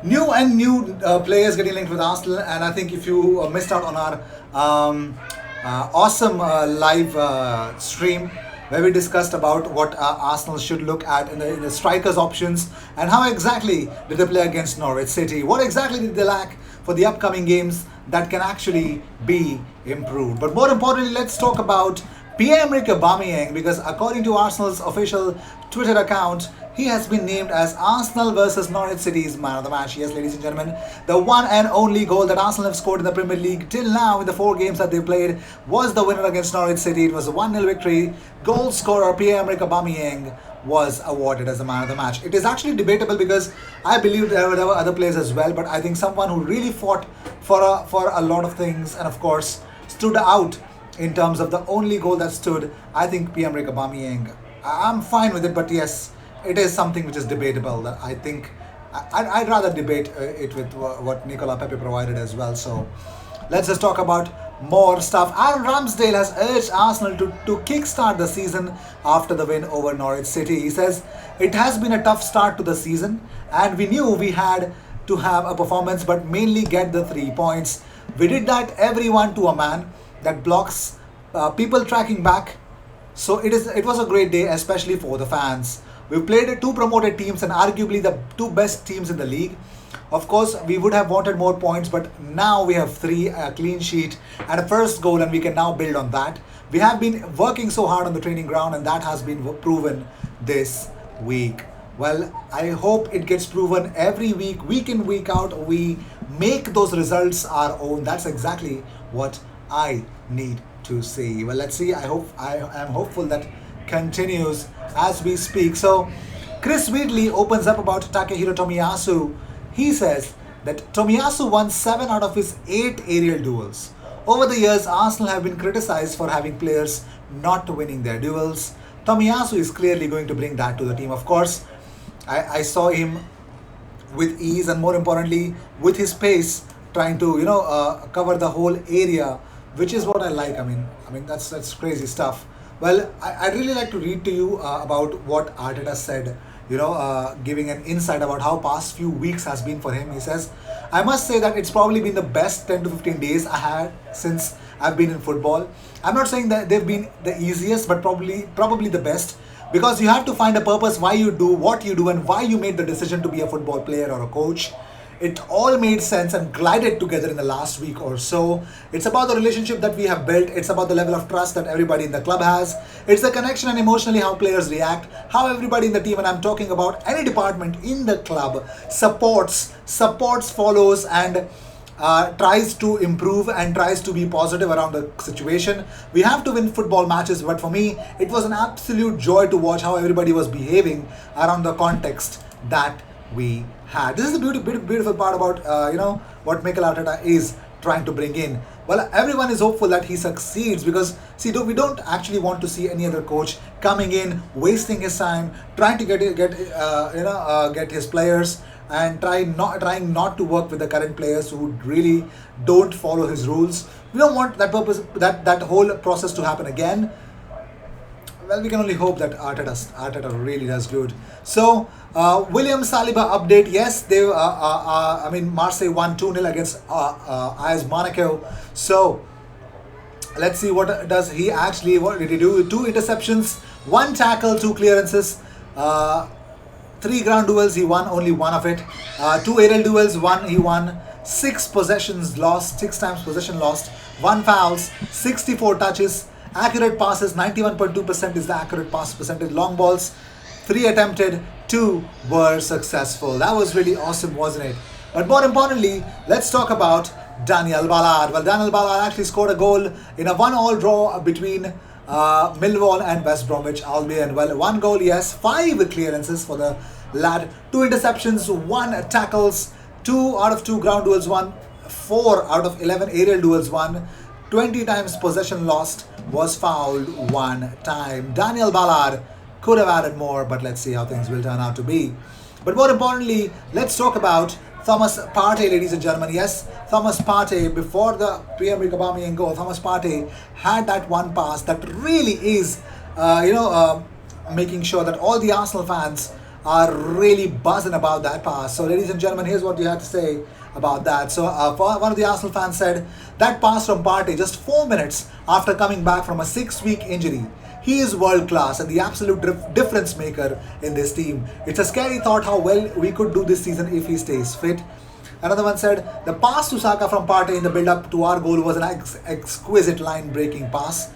New players getting linked with Arsenal, and I think if you missed out on our awesome live stream where we discussed about what Arsenal should look at in the strikers options and how exactly did they play against Norwich City, what exactly did they lack for the upcoming games that can actually be improved. But more importantly, let's talk about Pierre-Emerick Aubameyang, because according to Arsenal's official Twitter account, he has been named as Arsenal versus Norwich City's man of the match. Yes, ladies and gentlemen, the one and only goal that Arsenal have scored in the Premier League till now in the 4 games that they played was the winner against Norwich City. It was a 1-0 victory. Goal scorer Pierre-Emerick Aubameyang was awarded as the man of the match. It is actually debatable because I believe there were other players as well, but I think someone who really fought for a lot of things and of course stood out in terms of the only goal that stood, I think Pierre-Emerick Aubameyang. I'm fine with it, but yes, it is something which is debatable. That I think I'd rather debate it with what Nicola Pepe provided as well. So let's just talk about more stuff. Aaron Ramsdale has urged Arsenal to kickstart the season after the win over Norwich City. He says it has been a tough start to the season and we knew we had to have a performance but mainly get the 3 points. We did that, everyone to a man. That blocks people tracking back. So it was a great day, especially for the fans. We've played 2 promoted teams and arguably the 2 best teams in the league. Of course, we would have wanted more points, but now we have 3, a clean sheet and a first goal, and we can now build on that. We have been working so hard on the training ground, and that has been proven this week. Well, I hope it gets proven every week in, week out. We make those results our own. That's exactly what I need to see. Well, let's see. I am hopeful that continues as we speak. So Chris Wheatley opens up about Takehiro Tomiyasu. He says that Tomiyasu won 7 out of his 8 aerial duels. Over the years, Arsenal have been criticized for having players not winning their duels. Tomiyasu is clearly going to bring that to the team. Of course, I saw him with ease and more importantly with his pace trying to cover the whole area, which is what I like. I mean that's crazy stuff. Well, I'd really like to read to you about what Arteta said, giving an insight about how past few weeks has been for him. He says, I must say that it's probably been the best 10 to 15 days I had since I've been in football. I'm not saying that they've been the easiest, but probably the best, because you have to find a purpose why you do what you do and why you made the decision to be a football player or a coach. It all made sense and glided together in the last week or so. It's about the relationship that we have built. It's about the level of trust that everybody in the club has. It's the connection and emotionally how players react, how everybody in the team, and I'm talking about any department in the club, supports, follows, and tries to improve and tries to be positive around the situation. We have to win football matches, but for me, it was an absolute joy to watch how everybody was behaving around the context that we had. This is the beautiful part about what Mikel Arteta is trying to bring in. Well, everyone is hopeful that he succeeds because we don't actually want to see any other coach coming in, wasting his time, trying to get his players and trying not to work with the current players who really don't follow his rules. We don't want that whole process to happen again. Well, we can only hope that Arteta really does good. So, William Saliba update. Yes, Marseille won 2-0 against AS Monaco. So, let's see what did he do? 2 interceptions, 1 tackle, 2 clearances, 3 ground duels, he won only 1 of it. 2 aerial duels, he won. 6 possessions lost, 6 times possession lost, 1 fouls, 64 touches. Accurate passes, 91.2% is the accurate pass percentage. Long balls, 3 attempted, 2 were successful. That was really awesome, wasn't it? But more importantly, let's talk about Daniel Ballard. Well, Daniel Ballard actually scored a goal in a 1-1 draw between Millwall and West Bromwich Albion. Well, 1 goal, yes, 5 clearances for the lad, 2 interceptions, 1 tackles, 2 out of 2 ground duels won, 4 out of 11 aerial duels won, 20 times possession lost, was fouled 1 time. Daniel Ballard could have added more, but let's see how things will turn out to be. But more importantly, let's talk about Thomas Partey, ladies and gentlemen. Yes, Thomas Partey, before the Pierre-Emerick Aubameyang goal, Thomas Partey had that 1 pass that really is, making sure that all the Arsenal fans are really buzzing about that pass. So, ladies and gentlemen, here's what you have to say about that. So, one of the Arsenal fans said that pass from Partey just 4 minutes after coming back from a 6-week injury. He is world class and the absolute difference maker in this team. It's a scary thought how well we could do this season if he stays fit. Another one said the pass to Saka from Partey in the build-up to our goal was an exquisite line-breaking pass.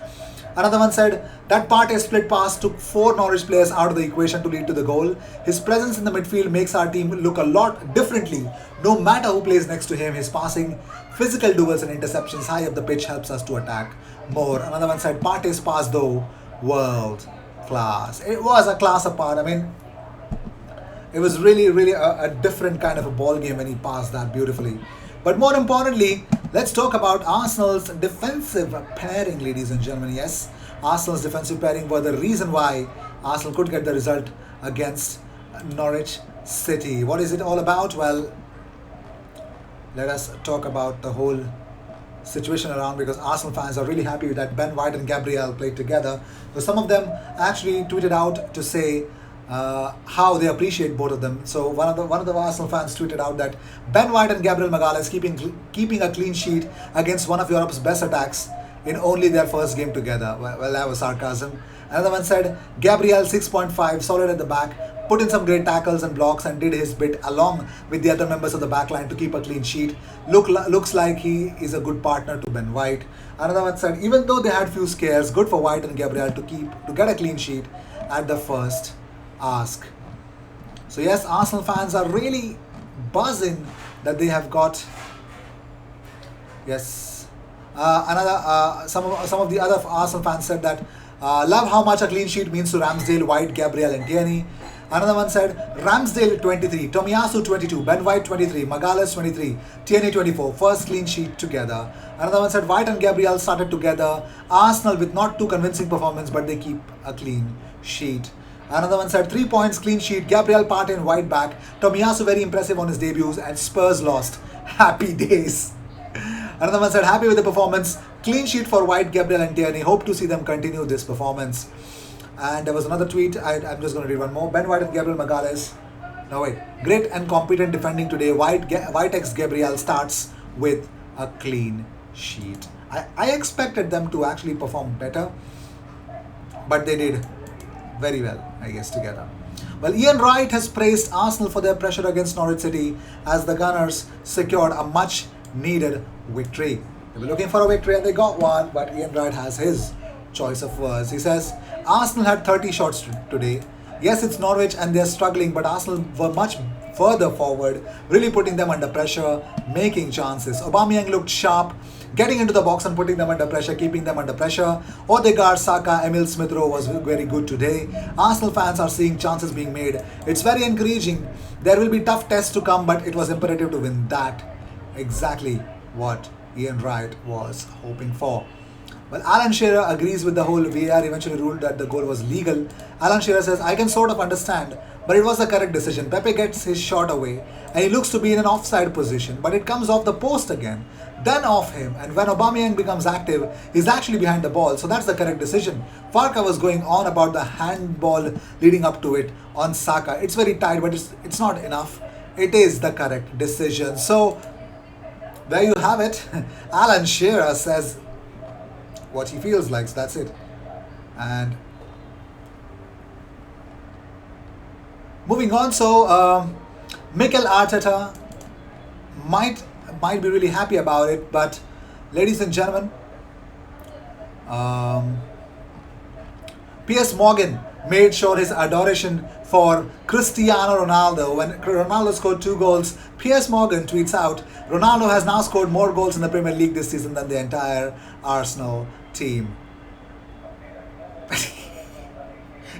Another one said that Partey split pass took 4 Norwich players out of the equation to lead to the goal. His presence in the midfield makes our team look a lot differently. No matter who plays next to him, his passing, physical duels and interceptions high up the pitch helps us to attack more. Another one said Partey's pass though, world class. It was a class apart. I mean, it was really a different kind of a ball game when he passed that beautifully. But more importantly, let's talk about Arsenal's defensive pairing, ladies and gentlemen. Yes, Arsenal's defensive pairing were the reason why Arsenal could get the result against Norwich City. What is it all about? Well, let us talk about the whole situation around, because Arsenal fans are really happy that Ben White and Gabriel played together. So some of them actually tweeted out to say how they appreciate both of them. So one of the Arsenal fans tweeted out that Ben White and Gabriel Magalhaes keeping a clean sheet against one of Europe's best attacks in only their first game together. Well, that was sarcasm. Another one said Gabriel 6.5, solid at the back, put in some great tackles and blocks and did his bit along with the other members of the backline to keep a clean sheet. Looks like he is a good partner to Ben White. Another one said even though they had few scares, good for White and Gabriel to get a clean sheet at the first ask. So yes, Arsenal fans are really buzzing that they have got. Yes, some of the other Arsenal fans said that love how much a clean sheet means to Ramsdale, White, Gabriel, and Tierney. Another one said Ramsdale 23, Tomiyasu 22, Ben White 23, Magalhaes 23, Tierney 24, first clean sheet together. Another one said White and Gabriel started together. Arsenal with not too convincing performance, but they keep a clean sheet. Another one said 3 points, clean sheet, Gabriel, Partey and White back. Tomiyasu very impressive on his debuts and Spurs lost. Happy days. Another one said happy with the performance, clean sheet for White, Gabriel and Tierney. Hope to see them continue this performance. And there was another tweet, I'm just going to read one more. Ben White and Gabriel Magalhaes. No wait. Great and competent defending today. White x Gabriel starts with a clean sheet. I expected them to actually perform better, but they did very well, I guess, together. Well, Ian Wright has praised Arsenal for their pressure against Norwich City as the Gunners secured a much needed victory. They were looking for a victory and they got one, but Ian Wright has his choice of words. He says, Arsenal had 30 shots today. Yes, it's Norwich and they're struggling, but Arsenal were much further forward, really putting them under pressure, making chances. Aubameyang looked sharp, getting into the box and putting them under pressure, keeping them under pressure. Odegaard, Saka, Emil Smith-Rowe was very good today. Arsenal fans are seeing chances being made. It's very encouraging. There will be tough tests to come, but it was imperative to win that. Exactly what Ian Wright was hoping for. Well, Alan Shearer agrees with the whole VAR eventually ruled that the goal was legal. Alan Shearer says, I can sort of understand, but it was the correct decision. Pepe gets his shot away and he looks to be in an offside position, but it comes off the post again, then off him, and when Aubameyang becomes active, he's actually behind the ball, so that's the correct decision. Farka was going on about the handball leading up to it on Saka. It's very tight, but it's not enough. It is the correct decision. So, there you have it. Alan Shearer says what he feels like, so that's it. And moving on, so Mikel Arteta might be really happy about it, but ladies and gentlemen, Piers Morgan made sure his adoration for Cristiano Ronaldo. When Ronaldo scored 2 goals, Piers Morgan tweets out, Ronaldo has now scored more goals in the Premier League this season than the entire Arsenal team.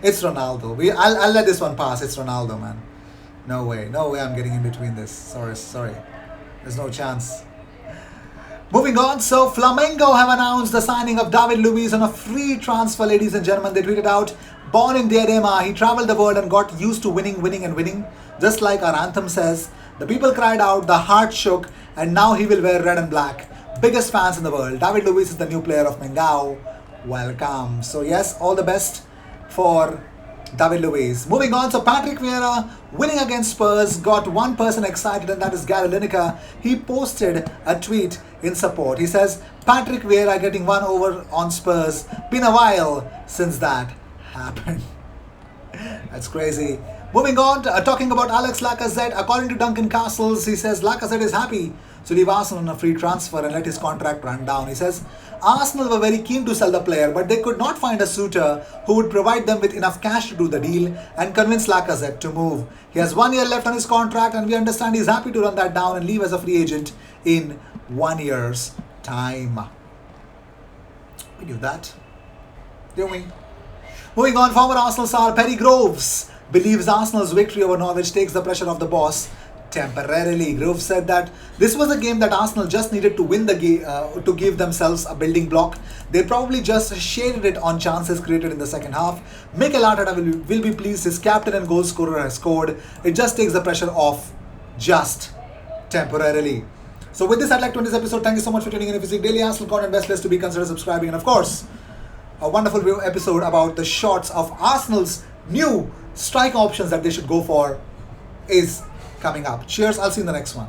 It's Ronaldo. I'll let this one pass. It's Ronaldo, man. No way I'm getting in between this. Sorry. There's no chance. Moving on, so Flamengo have announced the signing of David Luiz on a free transfer, ladies and gentlemen. They tweeted out, born in Diadema, he traveled the world and got used to winning. Just like our anthem says, the people cried out, the heart shook, and now he will wear red and black. Biggest fans in the world. David Luiz is the new player of Mengao. Welcome. So yes, all the best for David Luiz. Moving on, so Patrick Vieira winning against Spurs got one person excited, and that is Gary Lineker. He posted a tweet in support. He says, Patrick Vieira getting one over on Spurs. Been a while since that happened. That's crazy. Moving on, talking about Alex Lacazette. According to Duncan Castles, he says Lacazette is happy to leave Arsenal on a free transfer and let his contract run down. He says Arsenal were very keen to sell the player, but they could not find a suitor who would provide them with enough cash to do the deal and convince Lacazette to move. He has 1 year left on his contract, and we understand he's happy to run that down and leave as a free agent in 1 year's time. We knew that, didn't we? Moving on, former Arsenal star Perry Groves believes Arsenal's victory over Norwich takes the pressure off the boss temporarily. Groves said that this was a game that Arsenal just needed to win the game to give themselves a building block. They probably just shaded it on chances created in the second half. Mikel Arteta will be pleased his captain and goal scorer has scored. It just takes the pressure off just temporarily. So with this, I'd like to end this episode. Thank you so much for tuning in. If you seek daily Arsenal content, best place to be, consider subscribing. And of course, a wonderful episode about the shots of Arsenal's new strike options that they should go for is coming up. Cheers, I'll see you in the next one.